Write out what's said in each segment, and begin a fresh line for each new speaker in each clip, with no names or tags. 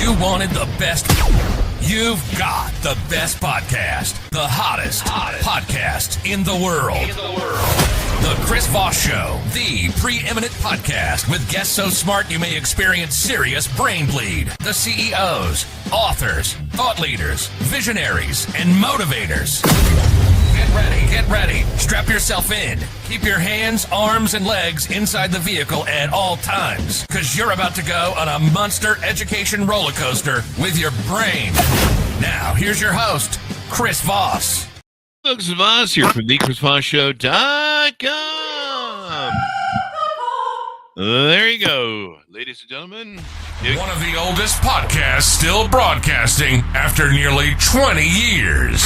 You wanted the best. You've got the best podcast. The hottest podcast in the world. The Chris Voss Show, the preeminent podcast with guests so smart you may experience serious brain bleed. The CEOs, authors, thought leaders, visionaries, and motivators. Get ready. Strap yourself in. Keep your hands, arms, and legs inside the vehicle at all times, because you're about to go on a monster education roller coaster with your brain. Now, here's your host, Chris Voss.
Chris Voss here from the ChrisVossShow.com. There you go, ladies and gentlemen.
One of the oldest podcasts still broadcasting after nearly 20 years.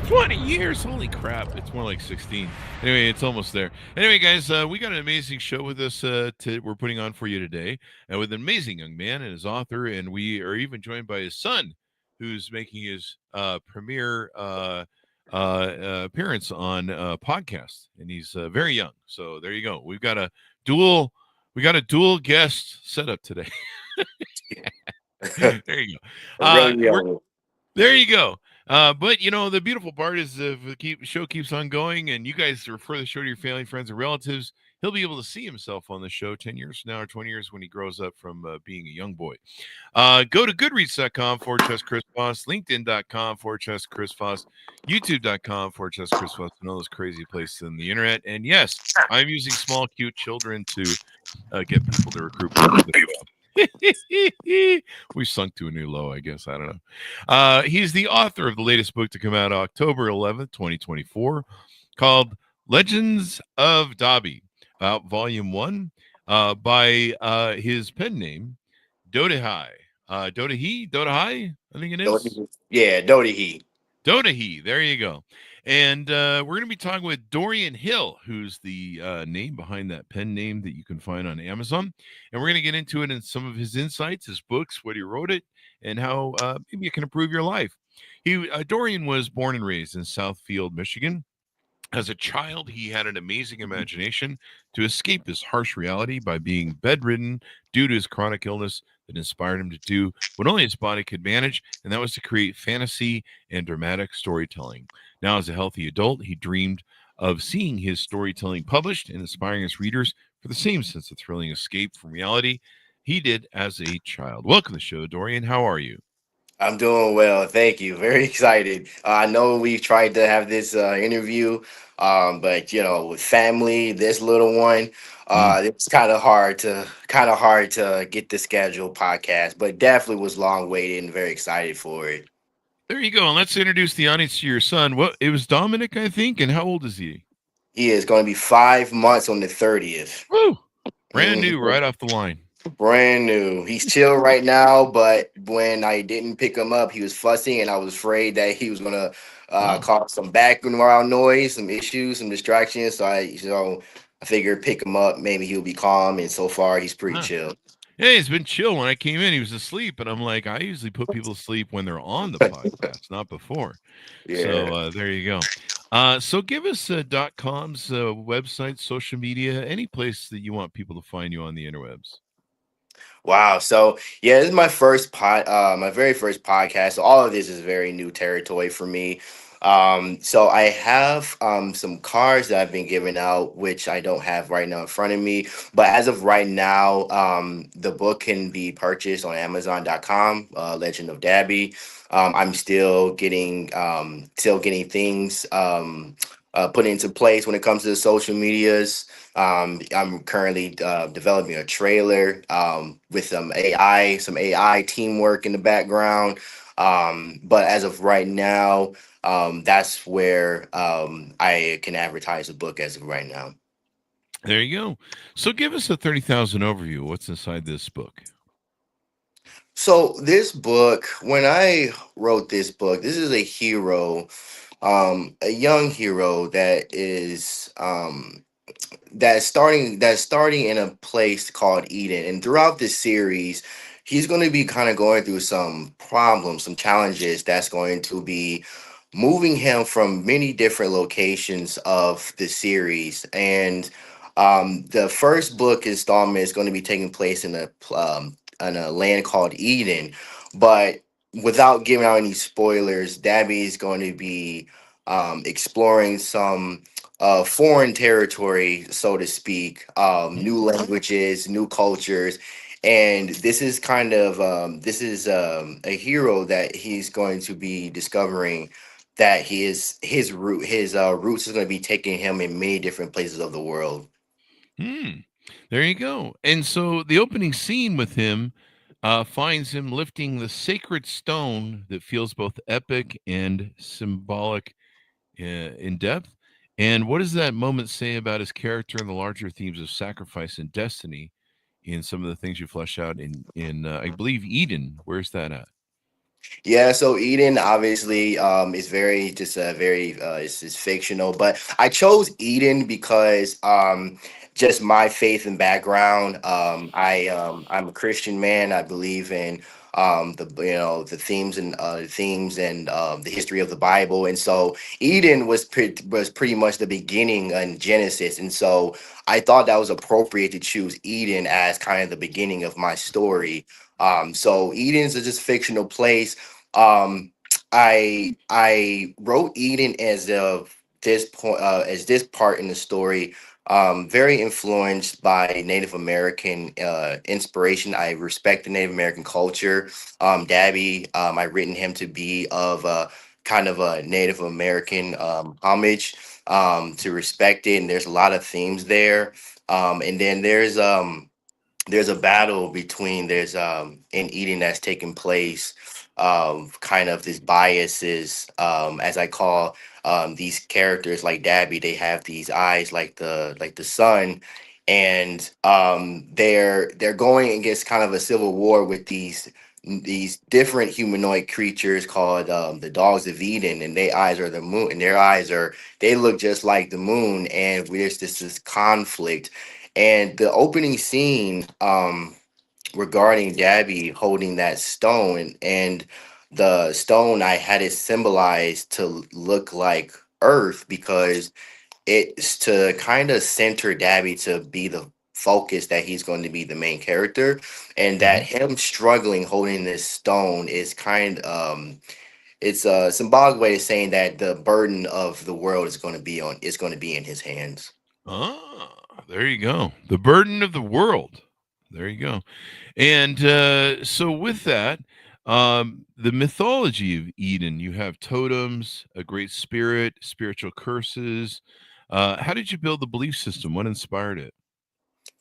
20 years? Holy crap. It's more like 16. Anyway, it's almost there. Anyway, guys, we got an amazing show with us we're putting on for you today, and with an amazing young man and his author, and we are even joined by his son, who's making his premiere appearance on podcast, and he's very young. So there you go. We got a dual guest setup today. There you go. There you go. But you know, the beautiful part is if the show keeps on going and you guys refer the show to your family, friends, and relatives, he'll be able to see himself on the show 10 years from now or 20 years when he grows up from being a young boy. Go to goodreads.com/Chris Voss, LinkedIn.com/Chris Voss, YouTube.com/Chris Voss, and all those crazy places on the internet. And yes, I'm using small, cute children to get people to recruit people to the show. We sunk to a new low, I guess. I don't know. He's the author of the latest book to come out October 11th, 2024, called Legends of Dabi, Volume 1, by his pen name, DoDeHi. DoDeHi, I think it is.
Yeah, DoDeHi.
DoDeHi, there you go. And we're going to be talking with Durian Hill, who's the name behind that pen name that you can find on Amazon. And we're going to get into it and some of his insights, his books, what he wrote it, and how maybe it can improve your life. Durian was born and raised in Southfield, Michigan. As a child, he had an amazing imagination to escape this harsh reality by being bedridden due to his chronic illness that inspired him to do what only his body could manage, and that was to create fantasy and dramatic storytelling. Now, as a healthy adult, he dreamed of seeing his storytelling published and inspiring his readers for the same sense of thrilling escape from reality he did as a child. Welcome to the show, Durian. How are you?
I'm doing well. Thank you. Very excited. I know we've tried to have this interview, but you know, with family, this little one, it's kind of hard to get the scheduled podcast, but definitely was long waited and very excited for it.
There you go. And let's introduce the audience to your son. It was Dominic, I think. And how old is he?
He is going to be 5 months on the 30th.
Woo! Brand new, right off the line.
Brand new. He's chill right now, but when I didn't pick him up, he was fussing, and I was afraid that he was gonna cause some background noise, some issues, some distractions. So I figured pick him up. Maybe he'll be calm, and so far he's pretty chill.
Yeah, he's been chill. When I came in, he was asleep, and I'm like, I usually put people to sleep when they're on the podcast, not before. Yeah. So there you go. So give us .com's website, social media, any place that you want people to find you on the interwebs.
Wow. So yeah, this is my my very first podcast. So all of this is very new territory for me. So I have some cards that I've been giving out, which I don't have right now in front of me. But as of right now, the book can be purchased on Amazon.com, Legend of Dabi. I'm still getting things put into place when it comes to the social medias. I'm currently developing a trailer with some AI teamwork in the background. But as of right now, that's where I can advertise the book as of right now.
There you go. So give us a 30,000 overview. What's inside this book?
So this book, when I wrote this book, this is a hero, a young hero that is that's starting in a place called Eden. And throughout this series, he's going to be kind of going through some problems, some challenges that's going to be moving him from many different locations of the series. And the first book installment is going to be taking place in a a land called Eden. But without giving out any spoilers, Dabi is going to be exploring some foreign territory, so to speak, new languages, new cultures. And this is kind of a hero that he's going to be discovering, that his roots is going to be taking him in many different places of the world.
Hmm. There you go. And so the opening scene with him finds him lifting the sacred stone that feels both epic and symbolic in depth. And what does that moment say about his character and the larger themes of sacrifice and destiny in some of the things you flesh out in I believe Eden? Where's that at?
Yeah, so Eden obviously is very just a very it's fictional, but I chose Eden because just my faith and background. I'm a Christian man. I believe in the the themes and the history of the Bible, and so Eden was pretty much the beginning in Genesis, and so I thought that was appropriate to choose Eden as kind of the beginning of my story. So Eden's a just fictional place. um I wrote Eden as of this point, as this part in the story, very influenced by Native American inspiration. I respect the Native American culture. Dabi, I written him to be of kind of a Native American homage, to respect it, and there's a lot of themes there. And then there's a battle between there's in Eden that's taking place, kind of these biases, as I call these characters like Dabi. They have these eyes like the sun, and they're going against kind of a civil war with these different humanoid creatures called the dogs of Eden, and their eyes are the moon, and their eyes are, they look just like the moon, and there's this conflict. And the opening scene, regarding Dabi holding that stone, and the stone, I had it symbolized to look like Earth, because it's to kind of center Dabi to be the focus, that he's going to be the main character, and that
Mhm.
him struggling holding this stone is it's a symbolic way of saying that the burden of the world is going to be in his hands.
There you go. The burden of the world. There you go. And so, with that, the mythology of Eden, you have totems, a great spirit, spiritual curses. How did you build the belief system? What inspired it?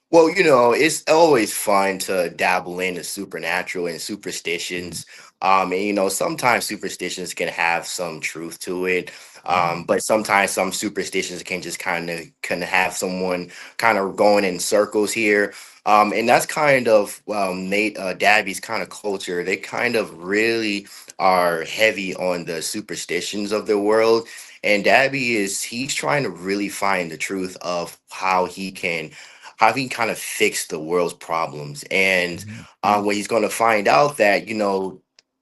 Well, it's always fun to dabble in the supernatural and
Mhm.
superstitions. And sometimes superstitions can have some truth to it.
Mhm.
But sometimes some superstitions can just kind of have someone kind of going in circles here. And that's kind of Nate Dabby's kind of culture. They kind of really are heavy on the superstitions of the world. And he's trying to really find the truth of how he kind of fix the world's problems. And
Mhm.
when he's going to find out that,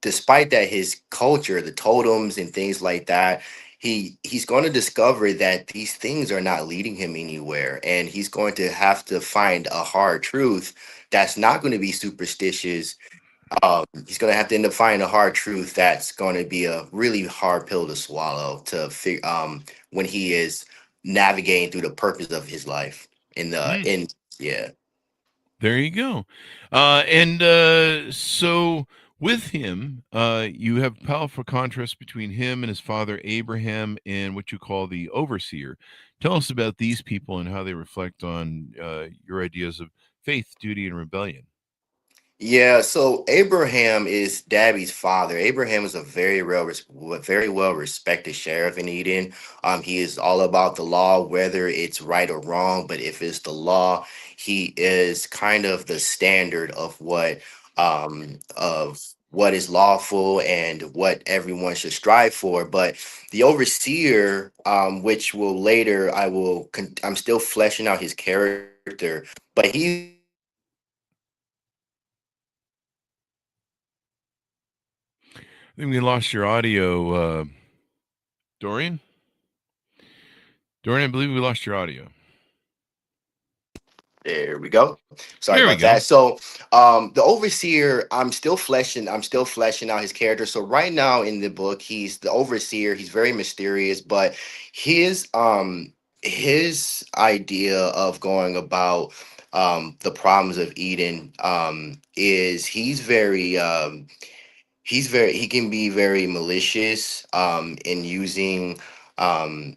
despite that his culture, the totems and things like that, he's going to discover that these things are not leading him anywhere, and he's going to have to find a hard truth that's not going to be superstitious. He's going to have to end up finding a hard truth that's going to be a really hard pill to swallow when he is navigating through the purpose of his life in the
Mm.
in yeah.
There you go. And so, with him, you have powerful contrast between him and his father Abraham and what you call the overseer. Tell us about these people and how they reflect on your ideas of faith, duty, and rebellion.
Yeah, so Abraham is Dabi's father. Abraham is a very well respected sheriff in Eden. He is all about the law, whether it's right or wrong. But if it's the law, he is kind of the standard of what is lawful and what everyone should strive for. But the overseer, which will later I'm still fleshing out his character, but he's
I think we lost your audio, Dorian. Dorian, I believe we lost your audio.
There we go. Sorry
There we
about
go.
that. So, the overseer, I'm still fleshing out his character. So right now in the book, he's the overseer. He's very mysterious, but his idea of going about the problems of Eden is he can be very malicious in using um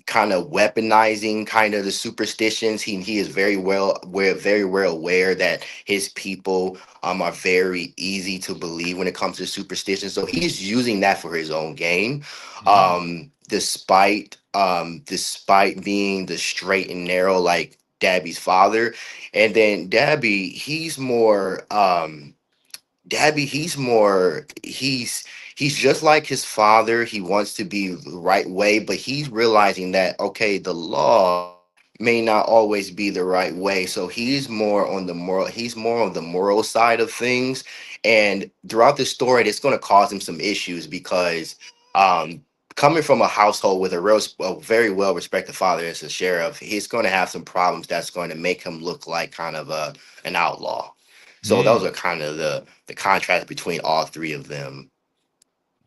kind of weaponizing kind of the superstitions. He is very well aware that his people are very easy to believe when it comes to superstition. So he's using that for his own gain.
Mhm.
Despite being the straight and narrow like Dabi's father. And then Dabby, he's just like his father. He wants to be the right way, but he's realizing that okay, the law may not always be the right way. So he's more on the moral side of things. And throughout the story, it's going to cause him some issues because coming from a household with a very well respected father as a sheriff, he's going to have some problems that's going to make him look like kind of an outlaw. So those
Mm,
are kind of the contrast between all three of them.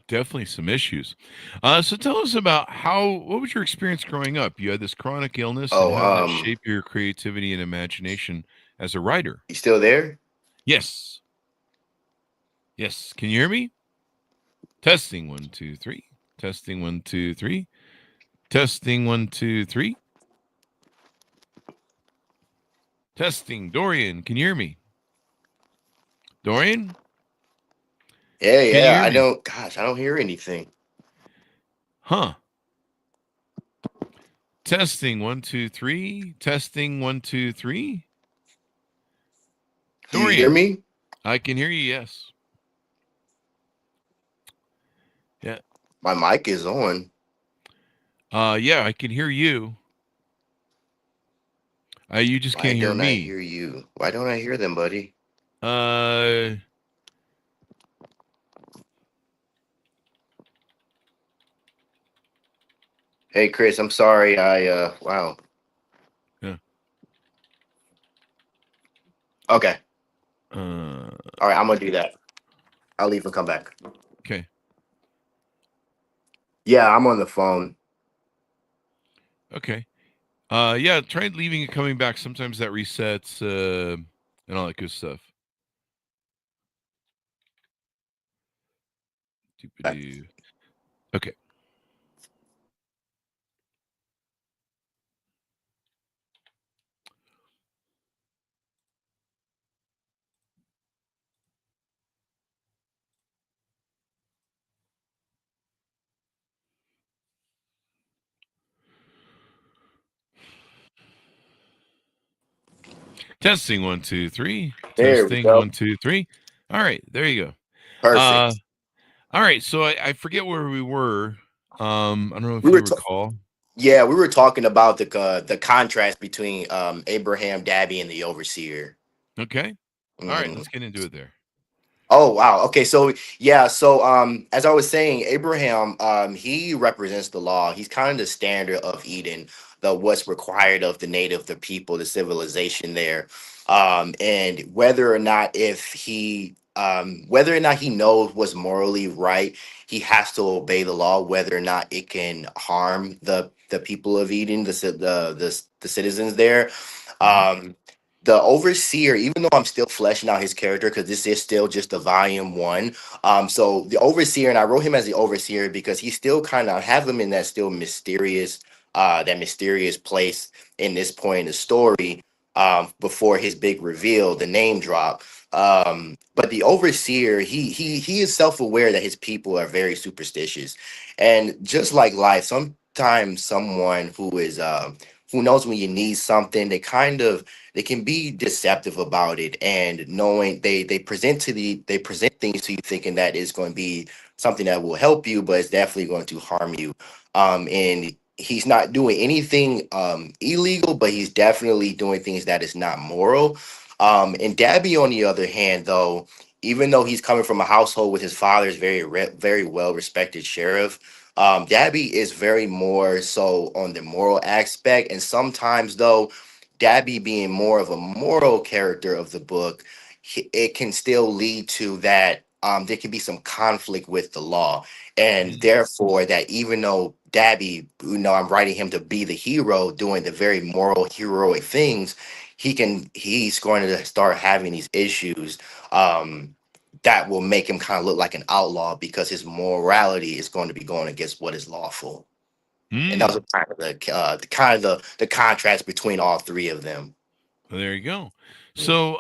definitely some issues. So tell us about what was your experience growing up? You had this chronic illness, and
Oh,
how did that shape your creativity and imagination as a writer?
you still there?
Yes. Yes. Can you hear me? Testing 1 2 3. Testing 1 2 3. Testing 1 2 3. Testing. Dorian, can you hear me? Dorian,
Yeah,
can you
yeah.
hear me?
I don't hear anything.
Huh. Testing 1 2 3. Testing 1 2 3.
Do you hear
Dorian,
me?
I can hear you. Yes. Yeah.
My mic is on.
Yeah, I can hear you. You just
Why
can't hear
don't I
me.
hear you? Why don't I hear them, buddy?
Uh,
Hey, Chris, I'm sorry. Wow.
yeah.
Okay.
Uh,
All right, I'm gonna do that. I'll leave and come back.
okay.
Yeah, I'm on the phone.
Okay. Yeah, try leaving and coming back. Sometimes that resets, and all that good stuff. Doop-a-doo. Okay. Testing 1 2 3.
There we
Testing
go.
1 2 3. All right, there you go.
Perfect.
All right, so I forget where we were. I don't know if
We
you
were
recall.
Yeah, we were talking about the contrast between Abraham, Dabby, and the overseer.
Okay. All right,
Mhm.
let's get into it there.
Oh wow. Okay, so yeah, so as I was saying, Abraham he represents the law. He's kind of the standard of Eden, the what's required of the native, the people, the civilization there. And whether or not he knows what's morally right, he has to obey the law, whether or not it can harm the people of Eden, the citizens there.
Mhm.
Um the overseer, even though I'm still fleshing out his character because this is still just a volume one. So the overseer, and I wrote him as the overseer because he still kind of have him in that still that mysterious place in this point in the story, before his big reveal, the name drop. But the overseer, he is self-aware that his people are very superstitious, and just like life, sometimes someone who knows when you need something, they can be deceptive about it, and knowing they present things to you thinking that it's going to be something that will help you, but it's definitely going to harm you. And he's not doing anything illegal, but he's definitely doing things that is not moral. And Dabby, on the other hand, though, even though he's coming from a household with his father's very well respected sheriff, Dabby is very more so on the moral aspect, and sometimes though Dabi being more of a moral character of the book, it can still lead to that. There can be some conflict with the law, and
Mm.
therefore that even though Dabi, I'm writing him to be the hero, doing the very moral, heroic things, he's going to start having these issues. That will make him kind of look like an outlaw because his morality is going to be going against what is lawful. And that was
Mm.
kind of the contrast between all three of them.
Well, there you go.
Mm.
So,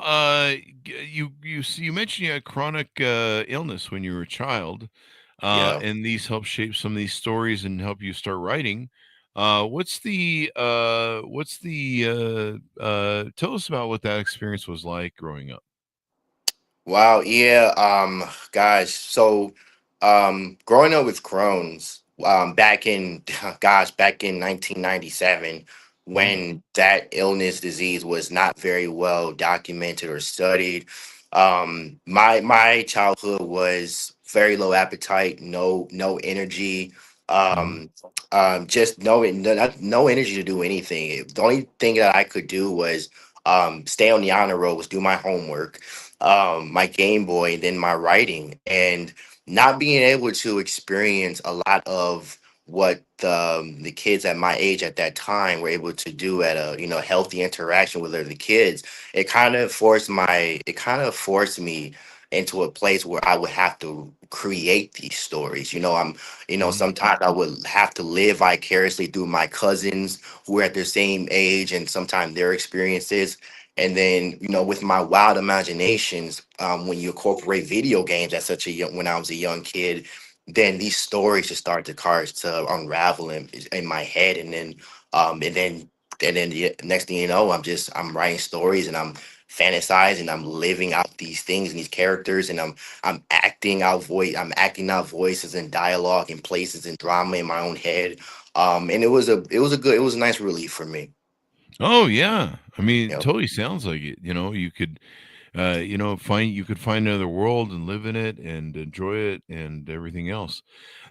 you mentioned you had chronic illness when you were a child,
Yeah.
and these help shape some of these stories and help you start writing. What's the tell us about what that experience was like growing up.
Wow. Yeah. Guys. So, growing up with Crohn's, back in, gosh, back in 1997,
Mm.
when that illness disease was not very well documented or studied, my childhood was very low appetite, no energy,
Mm.
um, just no energy to do anything. The only thing that I could do was stay on the honor roll, was do my homework, my Game Boy, and then my writing, and not being able to experience a lot of what the kids at my age at that time were able to do at a healthy interaction with other kids. It kind of forced me into a place where I would have to create these stories.
Mm.
Sometimes I would have to live vicariously through my cousins who are at their same age and sometimes their experiences. And then, with my wild imaginations, when you incorporate video games at when I was a young kid, then these stories just start to unravel in my head. And then the next thing you know, I'm writing stories and I'm fantasizing, I'm living out these things and these characters, and I'm acting out voices and dialogue and places and drama in my own head. And it was a nice relief for me.
Oh yeah, I mean, it
You know.
totally sounds like it. You could find another world and live in it and enjoy it and everything else.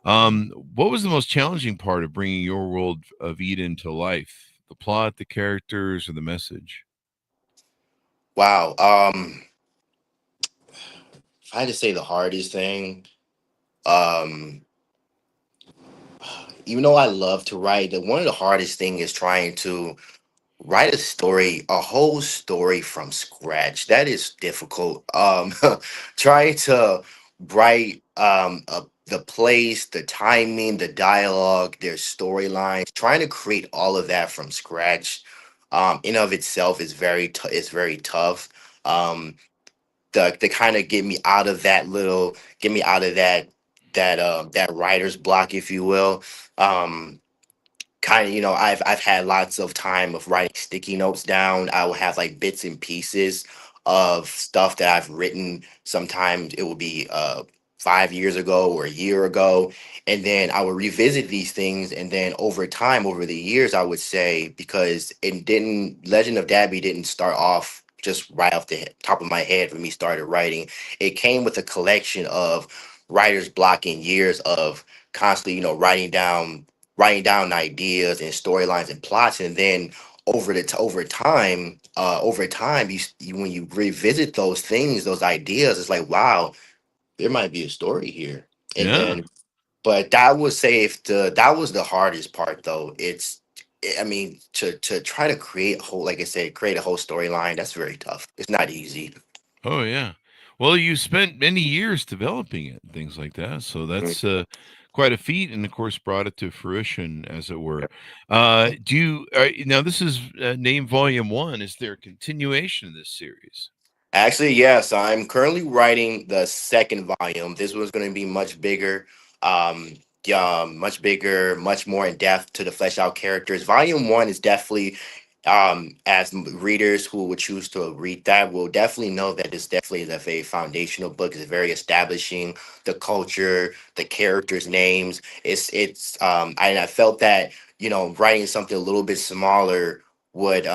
What was the most challenging part of bringing your world of Eden to life? The plot, the characters, or the message?
Wow. If I had to say the hardest thing, um, even though I love to write, one of the hardest thing is trying to write a whole story from scratch. That is difficult. Trying to write the place, the timing, the dialogue, their storylines, trying to create all of that from scratch, in of itself is is very tough. Um, to kind of get me out of that writer's block, if you will. Um, Kind of, I've had lots of time of writing sticky notes down. I will have like bits and pieces of stuff that I've written. Sometimes it will be 5 years ago or a year ago, and then I would revisit these things. And then over time, over the years, I would say, because it didn't Legend of Dabby didn't start off just right off the top of my head when we started writing. It came with a collection of writer's block and years of constantly, writing down ideas and storylines and plots, and then over time, when you revisit those things, those ideas, it's like, wow, there might be a story here. And
Yeah.
then, but that would say if the that was the hardest part, though. I mean, to try to create a whole, like I said, create a whole storyline. That's very tough. It's not easy.
Oh yeah. Well, you spent many years developing it and things like that, so
Mm.
that's quite a feat, and of course brought it to fruition, as it were. Do you now? This is named Volume One. Is there a continuation of this series?
Actually, yes, I'm currently writing the second volume. This was going to be much bigger, yeah, much bigger, much more in depth to the flesh out characters. Volume one is definitely, readers who would choose to read that will definitely know that it's definitely a very foundational book. It's very establishing the culture, the characters' names. I felt that writing something a little bit smaller would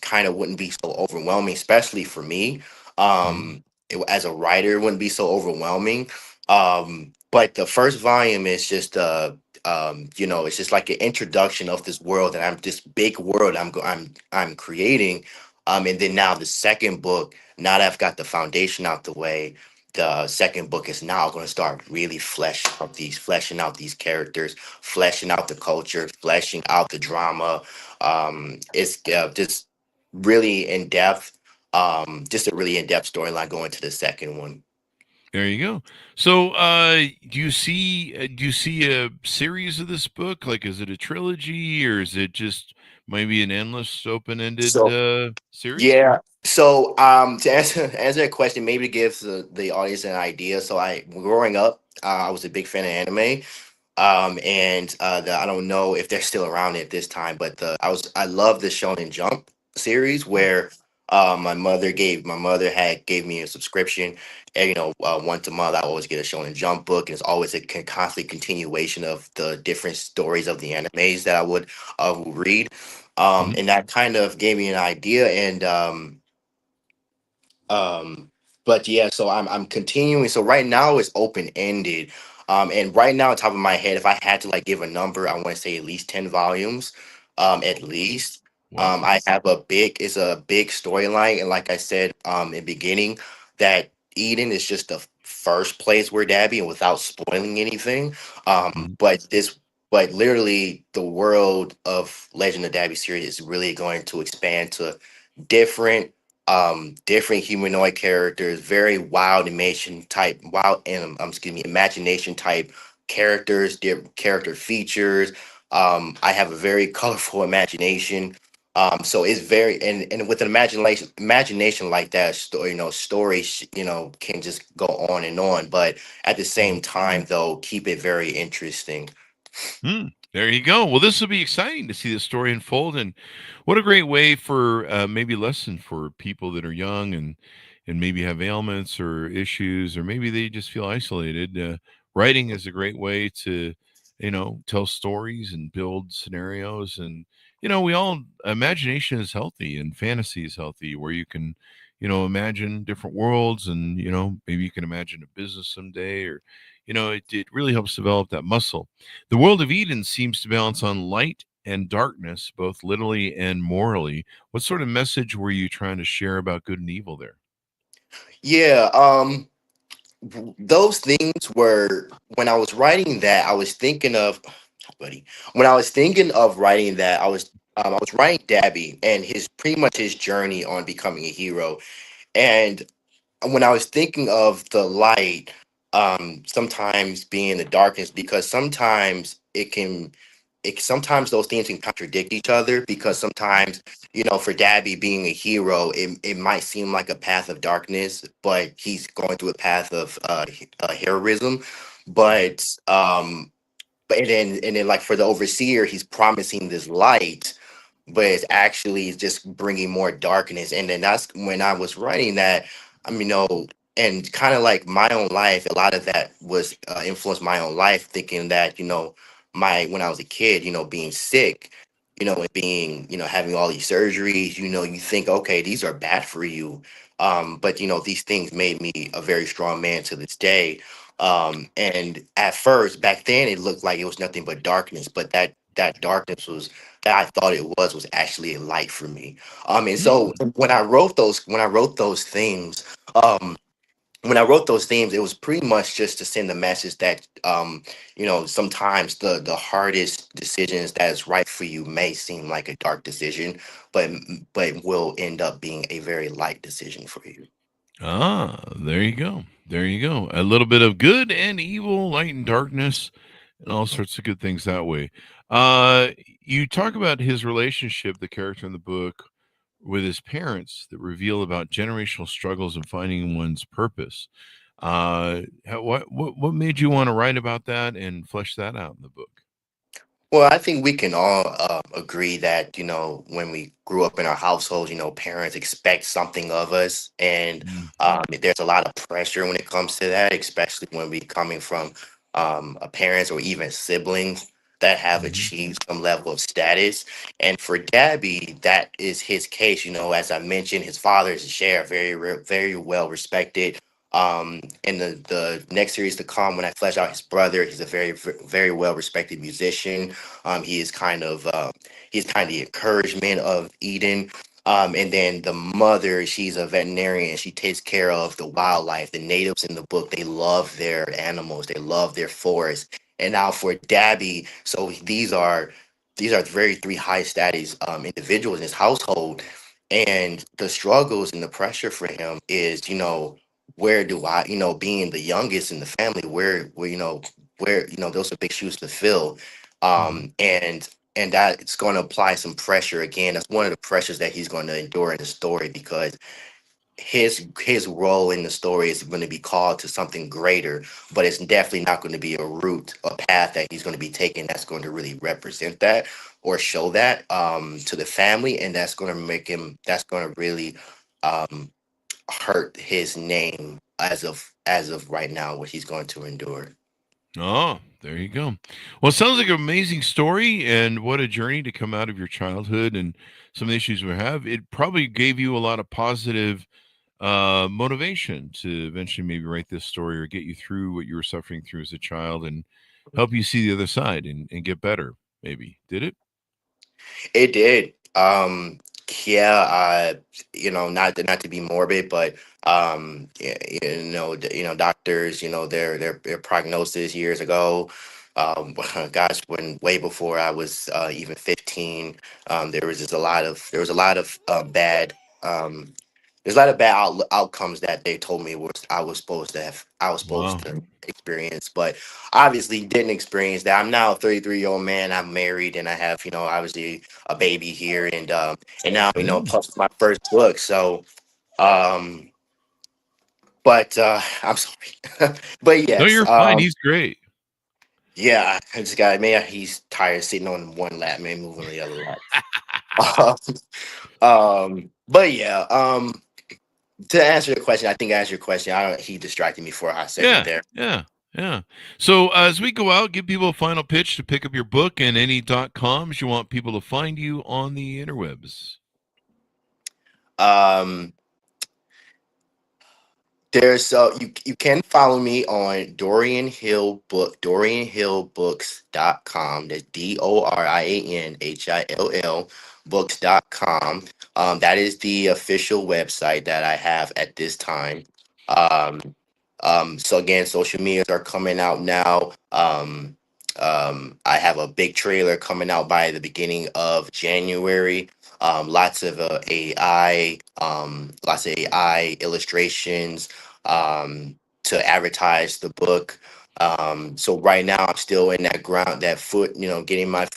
kind of wouldn't be so overwhelming, especially for me.
Mhm.
As a writer, it wouldn't be so overwhelming. but the first volume is just it's just like an introduction of this world, and I'm this big world I'm creating. And then now the second book, now that I've got the foundation out the way, the second book is now going to start really fleshing out these characters, fleshing out the culture, fleshing out the drama. It's just really in depth, just a really in depth storyline going to the second one.
There you go. So, do you see a series of this book? Like, is it a trilogy, or is it just maybe an endless, open-ended
So
series?
yeah. So to answer that question, maybe to give the audience an idea. So I growing up, I was a big fan of anime. And I don't know if they're still around at this time, but I love the Shonen Jump series where my mother had gave me a subscription, and once a month I always get a Shonen Jump book, and it's always a constant continuation of the different stories of the animes that I would read,
Mhm.
and that kind of gave me an idea, and um, but yeah, so I'm continuing. So right now it's open ended. And right now, on top of my head, if I had to like give a number, I want to say at least 10 volumes. At least.
Wow.
I have it's a big storyline. And like I said, in the beginning, that Eden is just the first place where Dabi, and without spoiling anything.
Mhm.
But literally the world of Legend of Dabi series is really going to expand to different different humanoid characters, very wild and excuse me, imagination type characters, different character features. I have a very colorful imagination. So it's very, and with an imagination like that, stories, can just go on and on, but at the
Mhm.
same time though, keep it very interesting.
Hmm. There you go. Well, this will be exciting to see the story unfold, and what a great way for maybe lesson for people that are young and maybe have ailments or issues, or maybe they just feel isolated. Writing is a great way to, tell stories and build scenarios, and we all imagination is healthy and fantasy is healthy, where you can, imagine different worlds, and maybe you can imagine a business someday, or it really helps develop that muscle. The world of Eden seems to balance on light and darkness, both literally and morally. What sort of message were you trying to share about good and evil there?
Yeah, those things were when I was writing that, I was thinking of buddy. When I was thinking of writing that, I was writing Dabby and his pretty much his journey on becoming a hero. And when I was thinking of the light, sometimes being the darkness, because sometimes sometimes those things can contradict each other, because sometimes, for Dabby being a hero, it might seem like a path of darkness, but he's going through a path of heroism. But and then like for the overseer, he's promising this light, but it's actually just bringing more darkness. And then that's when I was writing that. And kind of like my own life, a lot of that was influenced my own life, thinking that my when I was a kid, being sick, and being having all these surgeries, you think, okay, these are bad for you, but these things made me a very strong man to this day. And at first, back then, it looked like it was nothing but darkness, but that darkness was that I thought it was actually a light for me. And so
Mm.
when I wrote those themes, um, when I wrote those themes, it was pretty much just to send the message that sometimes the hardest decisions that is right for you may seem like a dark decision, but will end up being a very light decision for you.
Ah, there you go. There you go. A little bit of good and evil, light and darkness, and all sorts of good things that way. Uh, you talk about his relationship, the character in the book, with his parents that reveal about generational struggles and finding one's purpose. What made you want to write about that and flesh that out in the book?
Well, I think we can all agree that, when we grew up in our households, parents expect something of us. And
Mm.
there's a lot of pressure when it comes to that, especially when we coming from a parents or even siblings that have
Mhm.
achieved some level of status. And for Dabby, that is his case. As I mentioned, his father is a sheriff, very well respected. In the next series to come, when I flesh out his brother, he's a very well respected musician. He is kind of he's kind of the encouragement of Eden. And then the mother, she's a veterinarian. She takes care of the wildlife. The natives in the book, they love their animals. They love their forest. And now for Dabi, so these are very three high status individuals in his household, and the struggles and the pressure for him is, where do I, being the youngest in the family, where those are big shoes to fill. And that it's going to apply some pressure again. That's one of the pressures that he's going to endure in the story, because his role in the story is going to be called to something greater, but it's definitely not going to be a path that he's going to be taking that's going to really represent that or show that to the family, and that's going to really um, hurt his name as of right now, what he's going to endure.
Oh, there you go. Well, it sounds like an amazing story, and what a journey to come out of your childhood and some of the issues we have. It probably gave you a lot of positive motivation to eventually maybe write this story or get you through what you were suffering through as a child and help you see the other side and get better. Maybe did it?
It did. Yeah, not to be morbid, but doctors, their prognosis years ago, gosh, when way before I was even 15, there was a lot of bad there's a lot of bad outcomes that they told me I was supposed
Wow.
to experience, but obviously didn't experience that. I'm now a 33-year-old man. I'm married, and I have, obviously a baby here, and now,
Yeah.
plus my first book. So, um, but I'm sorry, but
No,
yes,
you're fine. He's great.
yeah, I just got, man, he's tired sitting on one lap, man, moving on the other lap. But yeah, to answer your question, I think I answered your question. I don't. He distracted me for a hot second
Yeah,
there.
yeah, yeah. So as we go out, give people a final pitch to pick up your book and any .coms you want people to find you on the interwebs.
Um, there's you can follow me on DorianHillBooks.com. That's DorianHill books.com. That is the official website that I have at this time. Um, so again, social medias are coming out now. I have a big trailer coming out by the beginning of January. Lots of AI illustrations to advertise the book. So right now I'm still in that foot, getting my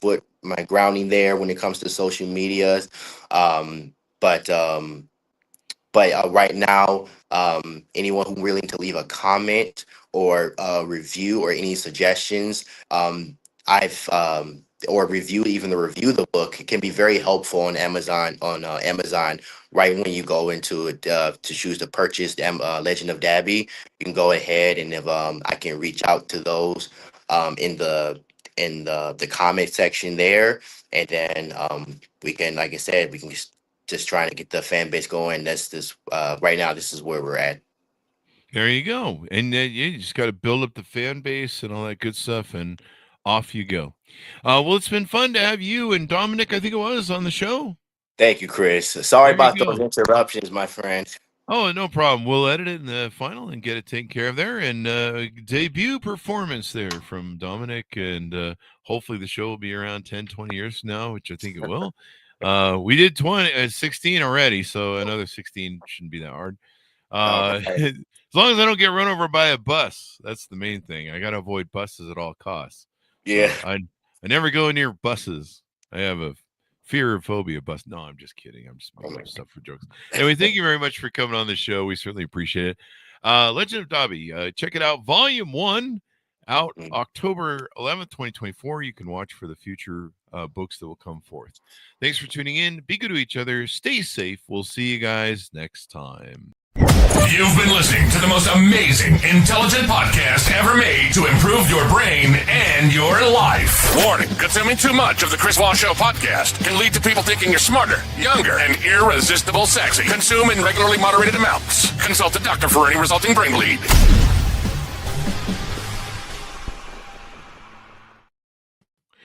grounding there when it comes to social medias. Um, but um, but right now, anyone who's willing to leave a comment or a review or any suggestions, I've or review even the review the book, it can be very helpful on Amazon. Right when you go into it to choose to purchase the Legend of Dabi, you can go ahead, and if I can reach out to those in the comment section there, and then we can, like I said, we can just trying to get the fan base going. That's this right now. This is where we're at.
There you go. And you just got to build up the fan base and all that good stuff, and off you go. Well, it's been fun to have you and Dominic, I think it was, on the show.
Thank you, Chris. Sorry
There you
about those
go.
interruptions, my friend.
Oh, no problem. We'll edit it in the final and get it taken care of there. And debut performance there from Dominic. And hopefully the show will be around 10, 20 years from now, which I think it will. We did 16 already, so another 16 shouldn't be that hard.
All right.
As long as I don't get run over by a bus, that's the main thing. I got to avoid buses at all costs.
Yeah.
So I never go near buses. I have a fear of phobia of bus. No, I'm just kidding. I'm just making up stuff for jokes. Anyway, thank you very much for coming on the show. We certainly appreciate it. Legend of Dabi, check it out. Volume 1 out October 11th, 2024. You can watch for the future books that will come forth. Thanks for tuning in. Be good to each other. Stay safe. We'll see you guys next time.
You've been listening to the most amazing, intelligent podcast ever made to improve your brain and your life. Warning, consuming too much of the Chris Voss Show podcast can lead to people thinking you're smarter, younger, and irresistible sexy. Consume in regularly moderated amounts. Consult a doctor for any resulting brain bleed.